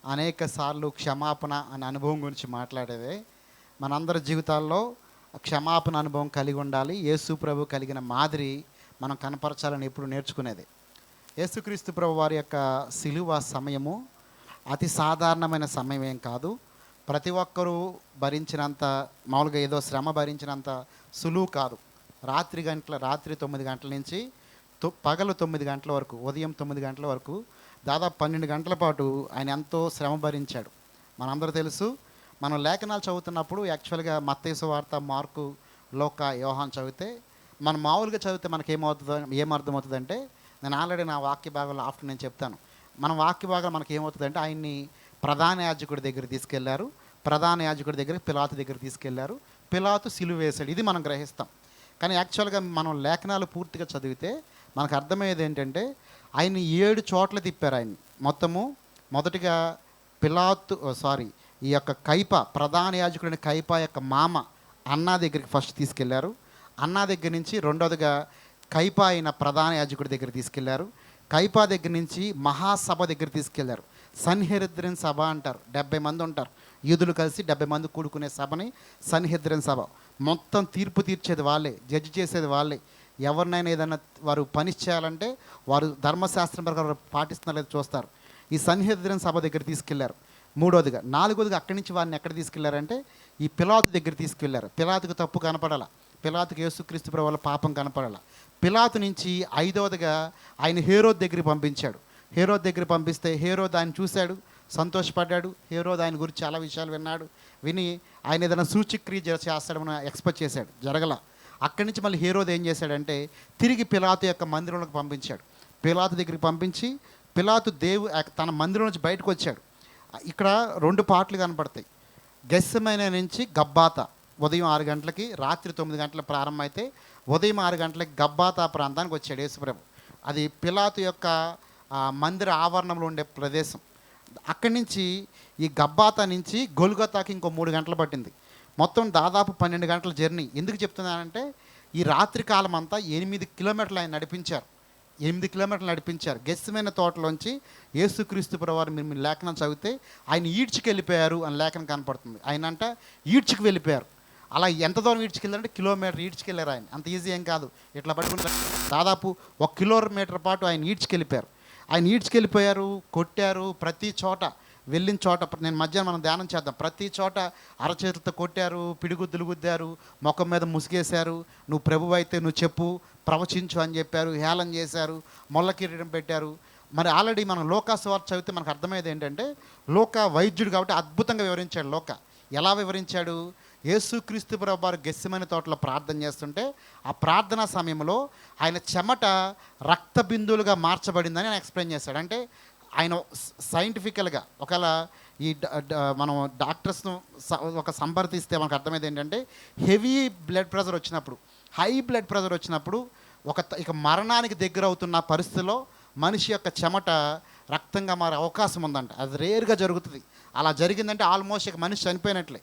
అనేక సార్లు క్షమాపణ అనే అనుభవం గురించి మాట్లాడేదే. మనందరి జీవితాల్లో క్షమాపణ అనుభవం కలిగి ఉండాలి. యేసు ప్రభు కలిగిన మాదిరి మనం కనపరచాలని ఎప్పుడు నేర్చుకునేది. యేసుక్రీస్తు ప్రభు వారి యొక్క సిలువ సమయము అతి సాధారణమైన సమయం ఏం కాదు. ప్రతి ఒక్కరూ భరించినంత, మామూలుగా ఏదో శ్రమ భరించినంత సులువు కాదు. రాత్రి 9 గంటల నుంచి పగలు 9 గంటల వరకు, ఉదయం 9 గంటల వరకు దాదాపు 12 గంటల పాటు ఆయన ఎంతో శ్రమ భరించాడు. మనందరూ తెలుసు. మనం లేఖనాలు చదువుతున్నప్పుడు యాక్చువల్గా మత్తయి సువార్త, మార్కు, లోకా, యోహాను చదివితే మనం మామూలుగా చదివితే మనకి ఏమర్థమవుతుందంటే, నేను ఆల్రెడీ నా వాక్య భాగంలో ఆఫ్టర్ నేను చెప్తాను. మన వాక్య భాగం మనకి ఏమవుతుందంటే, ఆయన్ని ప్రధాన యాజకుడి దగ్గర తీసుకెళ్లారు. ప్రధాన యాజకుడి దగ్గర పిలాతు దగ్గర తీసుకెళ్లారు. పిలాతు సిలువ వేశాడు. ఇది మనం గ్రహిస్తాం. కానీ యాక్చువల్గా మనం లేఖనాలు పూర్తిగా చదివితే మనకు అర్థమయ్యేది ఏంటంటే, ఆయన్ని 7 చోట్ల తిప్పారు. ఆయన్ని మొదటిగా ఈ యొక్క ప్రధాన యాజకుడిని కైపా యొక్క మామ అన్నా దగ్గరికి ఫస్ట్ తీసుకెళ్లారు. అన్నా దగ్గర నుంచి రెండోదిగా కైపా అయిన ప్రధాన యాజకుడి దగ్గర తీసుకెళ్లారు. కైపా దగ్గర నుంచి మహాసభ దగ్గర తీసుకెళ్లారు. సన్హెద్రిన్ సభ అంటారు. 70 మంది ఉంటారు. యూదులు కలిసి 70 మంది కూడుకునే సభని సన్హెద్రిన్ సభ. మొత్తం తీర్పు తీర్చేది వాళ్ళే, జడ్జి చేసేది వాళ్ళే. ఎవరినైనా ఏదైనా వారు పని చేయాలంటే వారు ధర్మశాస్త్రం ప్రకారం పాటిస్తున్నారో లేదో చూస్తారు. ఈ సన్హెద్రిన్ సభ దగ్గర తీసుకెళ్లారు. నాలుగోదిగా అక్కడి నుంచి వారిని ఎక్కడ తీసుకెళ్లారంటే ఈ పిలాతు దగ్గర తీసుకెళ్లారు. పిలాతుకు తప్పు కనపడాల, పిలాతుకు యేసుక్రీస్తు ప్రభు వల్ల పాపం కనపడాల. పిలాతు నుంచి 5వదిగా ఆయన హేరోద్ దగ్గరికి పంపించాడు. హేరోద్ దగ్గర పంపిస్తే హేరోద్ ఆయన చూశాడు, సంతోషపడ్డాడు. హేరోద్ ఆయన గురించి చాలా విషయాలు విని ఆయన ఏదైనా సూచక్రియ చేస్తాడని ఎక్స్పెక్ట్ చేశాడు. జరగల. అక్కడి నుంచి మళ్ళీ హేరోద్ ఏం చేశాడంటే తిరిగి పిలాతు యొక్క మందిరంలోకి పంపించాడు. పిలాతు దగ్గరికి పంపించి పిలాతు తన మందిరం నుంచి బయటకు వచ్చాడు. ఇక్కడ 2 పాటలు కనపడతాయి. గెత్సేమనే నుంచి గబ్బాతా ఉదయం 6 గంటలకి, రాత్రి 9 గంటలకు ప్రారంభం అయితే ఉదయం 6 గంటలకి గబ్బాతా ప్రాంతానికి వచ్చాడు యేసుప్రభు. అది పిలాతు యొక్క మందిర ఆవరణంలో ఉండే ప్రదేశం. అక్కడి నుంచి ఈ గబ్బాతా నుంచి గొల్గొతాకి ఇంకో 3 గంటలు పట్టింది. మొత్తం దాదాపు 12 గంటల జర్నీ. ఎందుకు చెప్తున్నానంటే ఈ రాత్రి కాలం అంతా 8 కిలోమీటర్లు ఆయన నడిపించారు. 8 కిలోమీటర్లు నడిపించారు. గెత్సేమనే తోటలోంచి యేసుక్రీస్తు ప్రభువారు మీరు లేఖనం చదివితే ఆయన ఈడ్చుకెళ్ళిపోయారు అని లేఖనం కనపడుతుంది. ఆయన ఈడ్చుకు వెళ్ళిపోయారు. అలా ఎంత దూరం ఈడ్చుకెళ్ళారంటే కిలోమీటర్ ఈడ్చుకెళ్ళారు. ఆయన అంత ఈజీ ఏం కాదు. ఇట్లా పట్టుకుంటారు. దాదాపు 1 కిలోమీటర్ పాటు ఆయన ఈడ్చుకెళ్ళిపోయారు. కొట్టారు. ప్రతి చోట వెళ్ళిన చోట, నేను మధ్యాహ్నం మనం ధ్యానం చేద్దాం, ప్రతి చోట అరచేతులతో కొట్టారు, పిడిగుద్దులు గుద్దారు, ముఖం మీద ముసుగేశారు. నువ్వు ప్రభువు అయితే నువ్వు చెప్పు, ప్రవచించు అని చెప్పారు. హేళన చేశారు, మొల్ల కిరీటం పెట్టారు. మరి ఆల్రెడీ మనం లోకా సువార్త చదివితే మనకు అర్థమయ్యేది ఏంటంటే, లోకా వైద్యుడు కాబట్టి అద్భుతంగా వివరించాడు. ఎలా వివరించాడు? యేసుక్రీస్తు ప్రభు వారు గెత్సేమనే తోటలో ప్రార్థన చేస్తుంటే ఆ ప్రార్థనా సమయంలో ఆయన చెమట రక్త బిందువులుగా మార్చబడిందని ఆయన ఎక్స్ప్లెయిన్ చేశాడు. అంటే ఆయన సైంటిఫికల్గా ఒకవేళ మనం డాక్టర్స్ను సంప్రదిస్తే మనకు అర్థమైంది ఏంటంటే, హెవీ బ్లడ్ ప్రెషర్ వచ్చినప్పుడు, హై బ్లడ్ ప్రెషర్ వచ్చినప్పుడు ఇక మరణానికి దగ్గర అవుతున్న పరిస్థితిలో మనిషి యొక్క చెమట రక్తంగా మారే అవకాశం ఉందంట. అది రేర్గా జరుగుతుంది. అలా జరిగిందంటే ఆల్మోస్ట్ ఇక మనిషి చనిపోయినట్లే.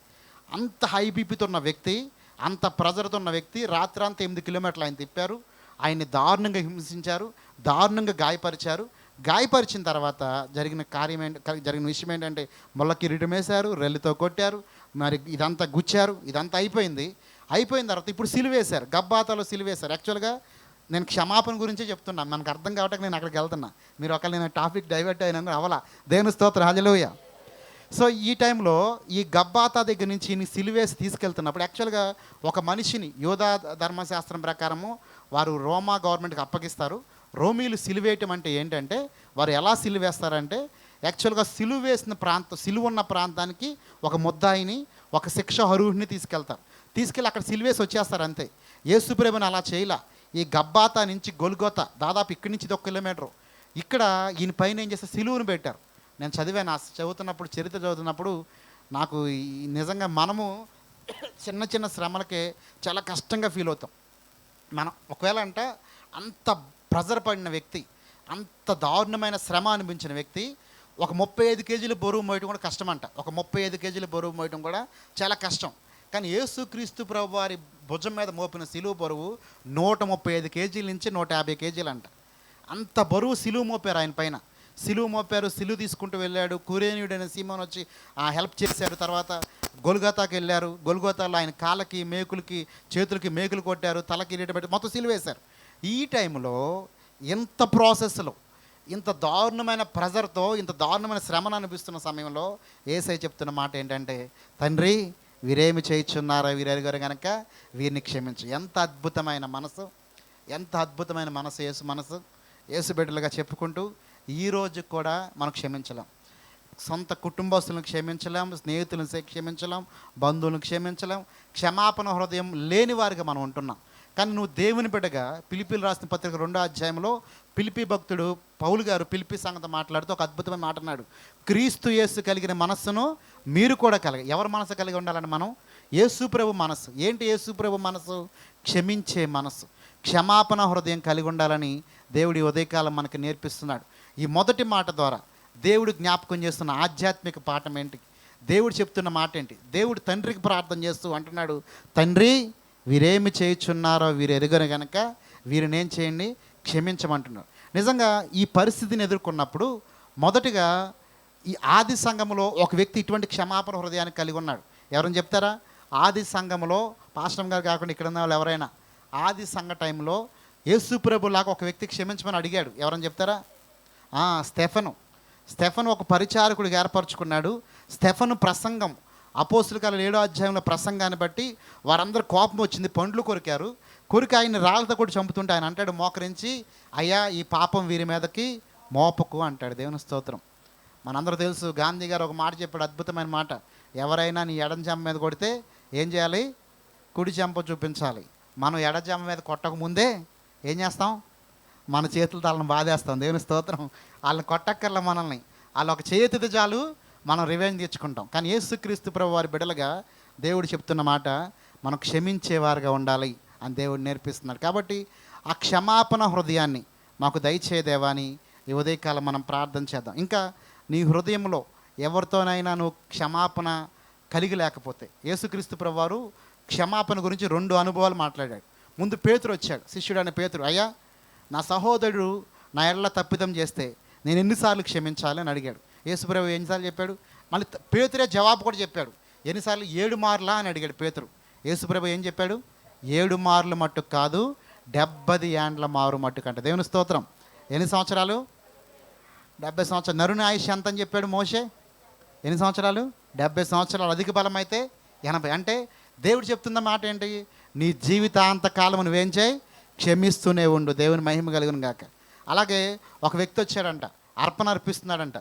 అంత హై బీపీతో ఉన్న వ్యక్తి, అంత ప్రెజర్తో ఉన్న వ్యక్తి రాత్రంతా 8 కిలోమీటర్లు ఆయన తిప్పారు. ఆయన్ని దారుణంగా హింసించారు, దారుణంగా గాయపరిచిన తర్వాత జరిగిన విషయం ఏంటంటే మొల్ల కిరీటం వేశారు, రెల్లితో కొట్టారు, మరి ఇదంతా గుచ్చారు. ఇదంతా అయిపోయిన తర్వాత ఇప్పుడు సిలువేశారు. గబ్బాతాలో సిలువేశారు. యాక్చువల్గా నేను క్షమాపణ గురించే చెప్తున్నాను. మనకు అర్థం కావటానికి నేను అక్కడికి వెళ్తున్నా. మీరు ఒకవేళ నేను టాపిక్ డైవర్ట్ అయినా అవలా, దేవుని స్తోత్రం, హల్లెలూయా. సో ఈ టైంలో ఈ గబ్బాతా దగ్గర నుంచి సిలువేసి తీసుకెళ్తున్నప్పుడు యాక్చువల్గా ఒక మనిషిని యూదా ధర్మశాస్త్రం ప్రకారము వారు రోమా గవర్నమెంట్కి అప్పగిస్తారు. రోమీలు సిలువేయటం అంటే ఏంటంటే, వారు ఎలా సిలువేస్తారంటే యాక్చువల్గా సిలువ ఉన్న ప్రాంతానికి ఒక ముద్దాయిని, ఒక శిక్ష అర్హుడిని తీసుకెళ్ళి అక్కడ సిలువేసి వచ్చేస్తారు అంతే. యేసుప్రభుని అలా చేయలా. ఈ గబ్బాతా నుంచి గొల్గొతా దాదాపు ఇక్కడి నుంచి 1 కిలోమీటరు. ఇక్కడ ఈయన పైన ఏం చేస్తే సిలువను పెట్టారు. నేను చదువుతున్నప్పుడు చరిత్ర చదువుతున్నప్పుడు నాకు నిజంగా మనము చిన్న శ్రమలకే చాలా కష్టంగా ఫీల్ అవుతాం. మనం ఒకవేళ అంత ప్రెజర్ పడిన వ్యక్తి, అంత దారుణమైన శ్రమ అనిపించిన వ్యక్తి ఒక 35 కేజీల బరువు మోయటం కూడా కష్టం అంట. ఒక 35 కేజీల బరువు మోయటం కూడా చాలా కష్టం. కానీ యేసుక్రీస్తు ప్రభు వారి భుజం మీద మోపిన సిలువ బరువు 135 కేజీల నుంచి 150 కేజీలు అంట. అంత బరువు సిలువ మోపారు ఆయన పైన. సిలువ మోపారు, సిలువ తీసుకుంటూ వెళ్ళాడు. కురేనీయుడైన సీమోన్ వచ్చి హెల్ప్ చేశాడు. తర్వాత గొల్గొతాకి వెళ్ళారు. గొల్గొతాలో ఆయన కాళ్ళకి, మేకులకి, చేతులకి మేకులు కొట్టారు, తలకి కిరీటం పెట్టి మొత్తం సిలువ వేశారు. ఈ టైంలో ఇంత ప్రాసెస్లో, ఇంత దారుణమైన ప్రెజర్తో, ఇంత దారుణమైన శ్రమను అనిపిస్తున్న సమయంలో యేసయ్య చెప్తున్న మాట ఏంటంటే, తండ్రి వీరేమి చేయుచున్నారో వీరెరుగరు గనక వీరిని క్షమించు. ఎంత అద్భుతమైన మనసు, ఎంత అద్భుతమైన మనసు యేసు మనసు. యేసు బిడ్డలుగా చెప్పుకుంటూ ఈరోజు కూడా మనం క్షమించలేం. సొంత కుటుంబస్తులను క్షమించలేం, స్నేహితులను క్షమించలేం, బంధువులను క్షమించలేం. క్షమాపణ హృదయం లేని వారిగా మనం ఉంటున్నాం. కానీ నువ్వు దేవుని బిడ్డగా, పిలిపిలు రాసిన పత్రిక 2వ అధ్యాయంలో పిలిపి భక్తుడు పౌలు గారు పిలిపి సంగతి మాట్లాడుతూ ఒక అద్భుతమైన మాట అన్నాడు. క్రీస్తు యేసు కలిగిన మనస్సును మీరు కూడా ఎవరి మనసు కలిగి ఉండాలని మనం? యేసు ప్రభు మనసు. ఏంటి యేసు ప్రభు మనసు? క్షమించే మనసు, క్షమాపణ హృదయం కలిగి ఉండాలని దేవుడి ఉదయకాలం మనకు నేర్పిస్తున్నాడు. ఈ మొదటి మాట ద్వారా దేవుడు జ్ఞాపకం చేస్తున్న ఆధ్యాత్మిక పాఠం ఏంటి? దేవుడు చెప్తున్న మాట ఏంటి? దేవుడు తండ్రికి ప్రార్థన చేస్తూ అంటున్నాడు, తండ్రి వీరేమి చేయుచున్నారో వీరు ఎరుగరు గనక వీరిని ఏం చేయండి, క్షమించమంటున్నారు. నిజంగా ఈ పరిస్థితిని ఎదుర్కొన్నప్పుడు మొదటిగా ఈ ఆది సంఘములో ఒక వ్యక్తి ఇటువంటి క్షమాపణ హృదయాన్ని కలిగి ఉన్నాడు. ఎవరని చెప్తారా? ఆది సంఘములో పాస్టర్ గారు కాకుండా ఇక్కడ ఉన్న వాళ్ళు ఎవరైనా ఆది సంఘ టైంలో యేసు ప్రభులాగా ఒక వ్యక్తి క్షమించమని అడిగాడు. ఎవరని చెప్తారా? స్టెఫను ఒక పరిచారకుడిగా ఏర్పరచుకున్నాడు. స్టెఫను ప్రసంగం, అపోస్తుల కార్యాలు 7వ అధ్యాయంలో ప్రసంగాన్ని బట్టి వారందరూ కోపం వచ్చింది, పండ్లు కొరికారు. ఆయన రాళ్ళతో కూడా చంపుతుంటే ఆయన అంటాడు మోకరించి, అయ్యా ఈ పాపం వీరి మీదకి మోపకు అంటాడు. దేవుని స్తోత్రం. మనందరూ తెలుసు, గాంధీ గారు ఒక మాట చెప్పాడు, అద్భుతమైన మాట. ఎవరైనా నీ ఎడం చెంప మీద కొడితే ఏం చేయాలి? కుడి చెంప చూపించాలి. మనం ఎడ చెంప మీద కొట్టక ముందే ఏం చేస్తాం? మన చేతులతో వాళ్ళని బాధేస్తాం. దేవుని స్తోత్రం. వాళ్ళని కొట్టక్కర్ల మనల్ని, వాళ్ళు ఒక చేతిది చాలు మనం రివెంజ్ తెచ్చుకుంటాం. కానీ యేసుక్రీస్తు ప్రభు వారి బిడ్డలుగా దేవుడు చెప్తున్న మాట, మనం క్షమించేవారుగా ఉండాలి అని దేవుడు నేర్పిస్తున్నాడు. కాబట్టి ఆ క్షమాపణ హృదయాన్ని మాకు దయచేదేవా అని ఈ ఉదయకాలం మనం ప్రార్థన చేద్దాం. ఇంకా నీ హృదయంలో ఎవరితోనైనా నువ్వు క్షమాపణ కలిగి లేకపోతే, యేసుక్రీస్తు ప్రభు వారు క్షమాపణ గురించి 2 అనుభవాలు మాట్లాడాడు. ముందు పేతురు వచ్చాడు, శిష్యుడు అనే పేతురు. అయ్యా నా సహోదరుడు నా ఎడల తప్పిదం చేస్తే నేను ఎన్నిసార్లు క్షమించాలి అని అడిగాడు. యేసుప్రభు ఎన్నిసార్లు చెప్పాడు? మళ్ళీ పేతురే జవాబు కూడా చెప్పాడు. ఎన్నిసార్లు? 7 మార్లా అని అడిగాడు పేతురు. యేసుప్రభు ఏం చెప్పాడు? 7 మార్లు మట్టుకు కాదు, 70 ఏండ్ల మారు మట్టుకు అంట. దేవుని స్తోత్రం. ఎన్ని సంవత్సరాలు? 70 సంవత్సరాలు. నరుని ఆయుష్ ఎంత అని చెప్పాడు మోషే? ఎన్ని సంవత్సరాలు? 70 సంవత్సరాలు. అధిక బలం అయితే 80. అంటే దేవుడు చెప్తున్న మాట ఏంటి? నీ జీవితాంతకాలం నువ్వేం చేయి? క్షమిస్తూనే ఉండు. దేవుని మహిమ కలుగును గాక. అలాగే ఒక వ్యక్తి వచ్చాడంట, అర్పణ అర్పిస్తున్నాడంట.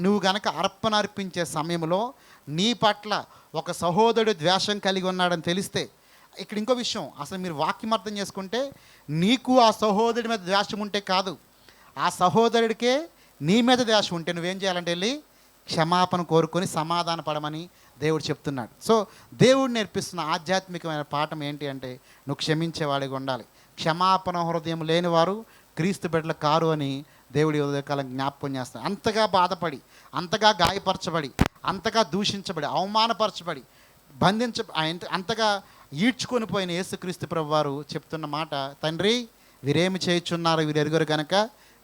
నువ్వు గనక అర్పణ అర్పించే సమయంలో నీ పట్ల ఒక సహోదరుడు ద్వేషం కలిగి ఉన్నాడని తెలిస్తే, ఇక్కడ ఇంకో విషయం, అసలు మీరు వాక్యం అర్థం చేసుకుంటే, నీకు ఆ సహోదరుడి మీద ద్వేషం ఉంటే కాదు, ఆ సహోదరుడికే నీ మీద ద్వేషం ఉంటే నువ్వేం చేయాలంటే వెళ్ళి క్షమాపణ కోరుకొని సమాధాన పడమని దేవుడు చెప్తున్నాడు. సో దేవుడు నేర్పిస్తున్న ఆధ్యాత్మికమైన పాఠం ఏంటి అంటే, నువ్వు క్షమించేవాడిగా ఉండాలి. క్షమాపణ హృదయం లేనివారు క్రీస్తు బిడ్డలు కారు అని దేవుడి ఉదయకాలం జ్ఞాపకం చేస్తాడు. అంతగా బాధపడి, అంతగా గాయపరచబడి, అంతగా దూషించబడి, అవమానపరచబడి, అంతగా ఈడ్చుకొని పోయిన యేసుక్రీస్తు ప్రభు వారు చెప్తున్న మాట, తండ్రి వీరేమి చేయుచున్నారో వీరు ఎరుగరు కనుక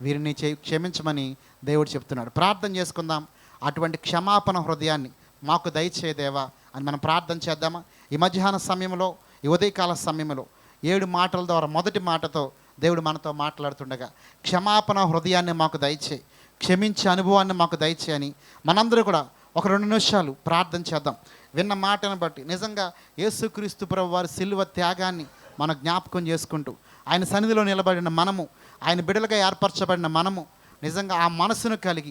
వీరిని క్షమించమని దేవుడు చెప్తున్నాడు. ప్రార్థన చేసుకుందాం. అటువంటి క్షమాపణ హృదయాన్ని మాకు దయచేదేవా అని మనం ప్రార్థన చేద్దామా? ఈ మధ్యాహ్న సమయంలో, ఈ ఉదయకాల సమయంలో 7 మాటల ద్వారా మొదటి మాటతో దేవుడు మనతో మాట్లాడుతుండగా, క్షమాపణ హృదయాన్ని మాకు దయచే, క్షమించే అనుభవాన్ని మాకు దయచే అని మనందరూ కూడా ఒక 2 నిమిషాలు ప్రార్థన చేద్దాం. విన్న మాటను బట్టి నిజంగా యేసుక్రీస్తు ప్రభు వారి సిలువ త్యాగాన్ని మనం జ్ఞాపకం చేసుకుంటూ, ఆయన సన్నిధిలో నిలబడిన మనము, ఆయన బిడ్డలుగా ఏర్పరచబడిన మనము నిజంగా ఆ మనసును కలిగి